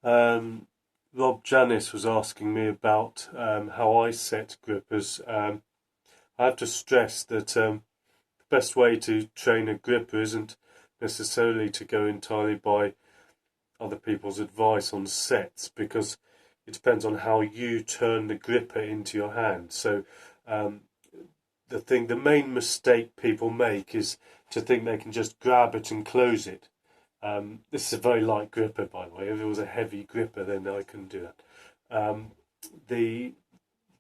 Rob Janis was asking me about how I set grippers. I have to stress that the best way to train a gripper isn't necessarily to go entirely by other people's advice on sets, because it depends on how you turn the gripper into your hand. So um, the main mistake people make is to think they can just grab it and close it. This is a very light gripper, by the way. If it was a heavy gripper, then I couldn't do that.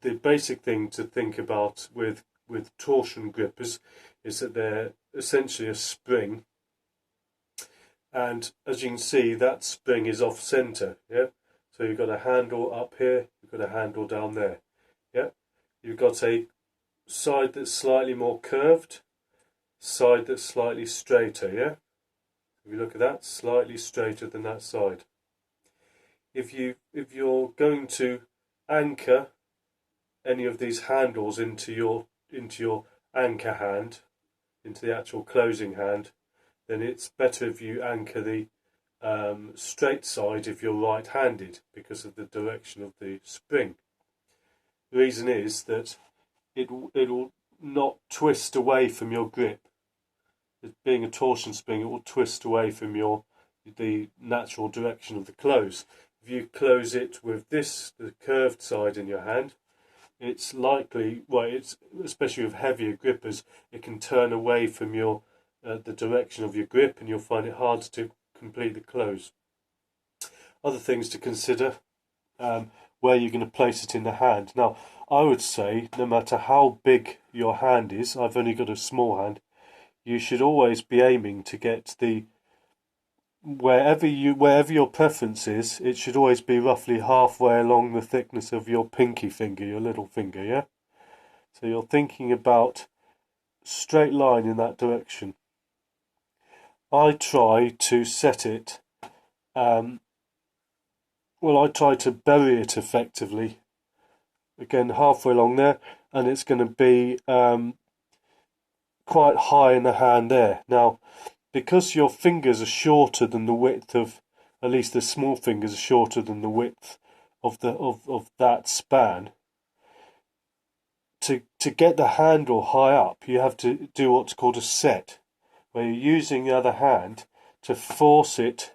The basic thing to think about with torsion grippers is that they're essentially a spring, and as you can see, that spring is off center. Yeah, so you've got a handle up here, you've got a handle down there. Yeah, you've got a side that's slightly more curved, side that's slightly straighter. Yeah, if you look at that, slightly straighter than that side. If you're going to anchor any of these handles into your anchor hand, into the actual closing hand, then it's better if you anchor the straight side if you're right-handed, because of the direction of the spring. The reason is that it'll not twist away from your grip. It being a torsion spring, it will twist away from the natural direction of the close. If you close it with the curved side in your hand, it's likely, it's especially with heavier grippers, it can turn away from the direction of your grip, and you'll find it hard to complete the close. Other things to consider: where you're going to place it in the hand. Now, I would say, no matter how big your hand is, I've only got a small hand, you should always be aiming to get wherever your preference is, it should always be roughly halfway along the thickness of your pinky finger, your little finger. Yeah, so you're thinking about straight line in that direction. I try to set it, I try to bury it effectively, again halfway along there, and it's going to be quite high in the hand there. Now, because your fingers are shorter than the width of, at least the small fingers are shorter than the width of that span, to get the handle high up, you have to do what's called a set, where you're using the other hand to force it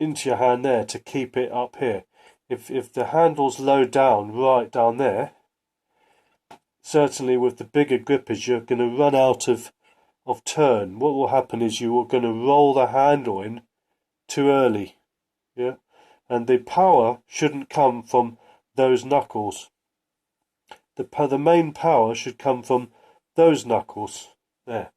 into your hand there to keep it up here. If the handle's low down, right down there, certainly with the bigger grippers, you're going to run out of turn. What will happen is you are going to roll the handle in too early. Yeah, and the power shouldn't come from those knuckles. The main power should come from those knuckles there.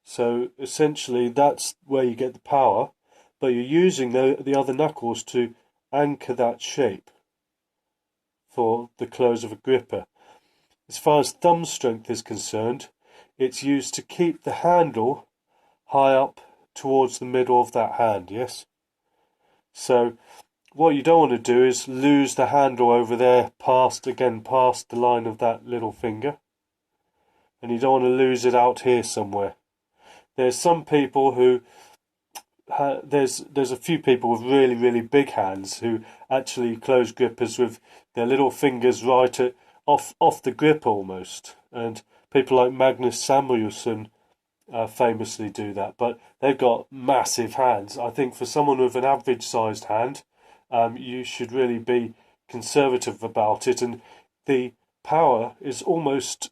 So essentially that's where you get the power, but you're using the other knuckles to anchor that shape for the close of a gripper. As far as thumb strength is concerned, it's used to keep the handle high up towards the middle of that hand. Yes, so what you don't want to do is lose the handle over there past the line of that little finger, and you don't want to lose it out here somewhere. There's some people who there's a few people with really, really big hands who actually close grippers with their little fingers right off the grip almost, and people like Magnus Samuelsson famously do that, but they've got massive hands. I think for someone with an average sized hand, you should really be conservative about it, and the power is almost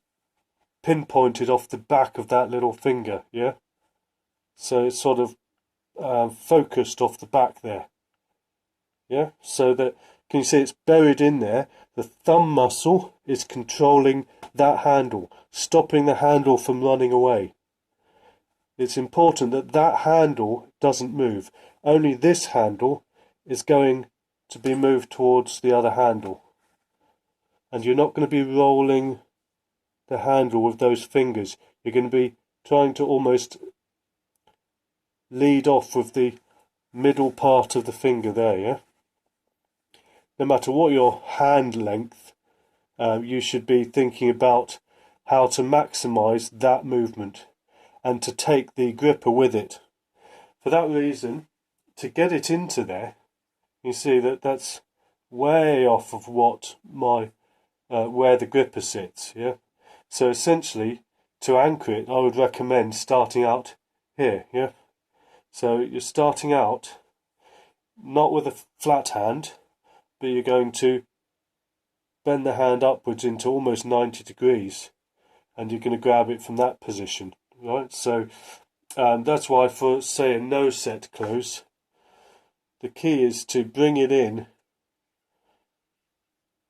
pinpointed off the back of that little finger. Yeah, so it's sort of focused off the back there. Yeah, so that, can you see it's buried in there? The thumb muscle is controlling that handle, stopping the handle from running away. It's important that that handle doesn't move. Only this handle is going to be moved towards the other handle, and you're not going to be rolling the handle with those fingers. You're going to be trying to almost lead off with the middle part of the finger there. Yeah, no matter what your hand length, you should be thinking about how to maximize that movement and to take the gripper with it. For that reason, to get it into there, you see that that's way off of what my where the gripper sits. Yeah, so essentially to anchor it, I would recommend starting out here. Yeah, so you're starting out not with a flat hand, but you're going to bend the hand upwards into almost 90 degrees, and you're going to grab it from that position, right? So that's why for, say, a no set close, the key is to bring it in,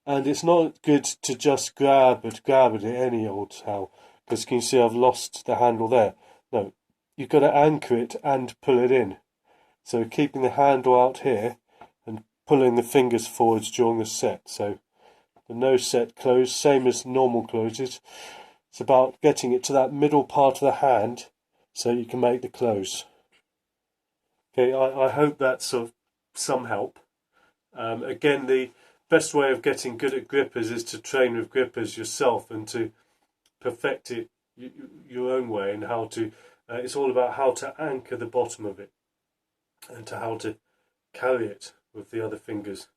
and it's not good to just grab it any old how, because you can see I've lost the handle there. No, you've got to anchor it and pull it in. So keeping the handle out here and pulling the fingers forwards during the set. So the no set close, same as normal closes. It's about getting it to that middle part of the hand so you can make the close. Okay, I hope that's of some help. Again, the best way of getting good at grippers is to train with grippers yourself and to perfect it your own way, and how to it's all about how to anchor the bottom of it and to how to carry it with the other fingers.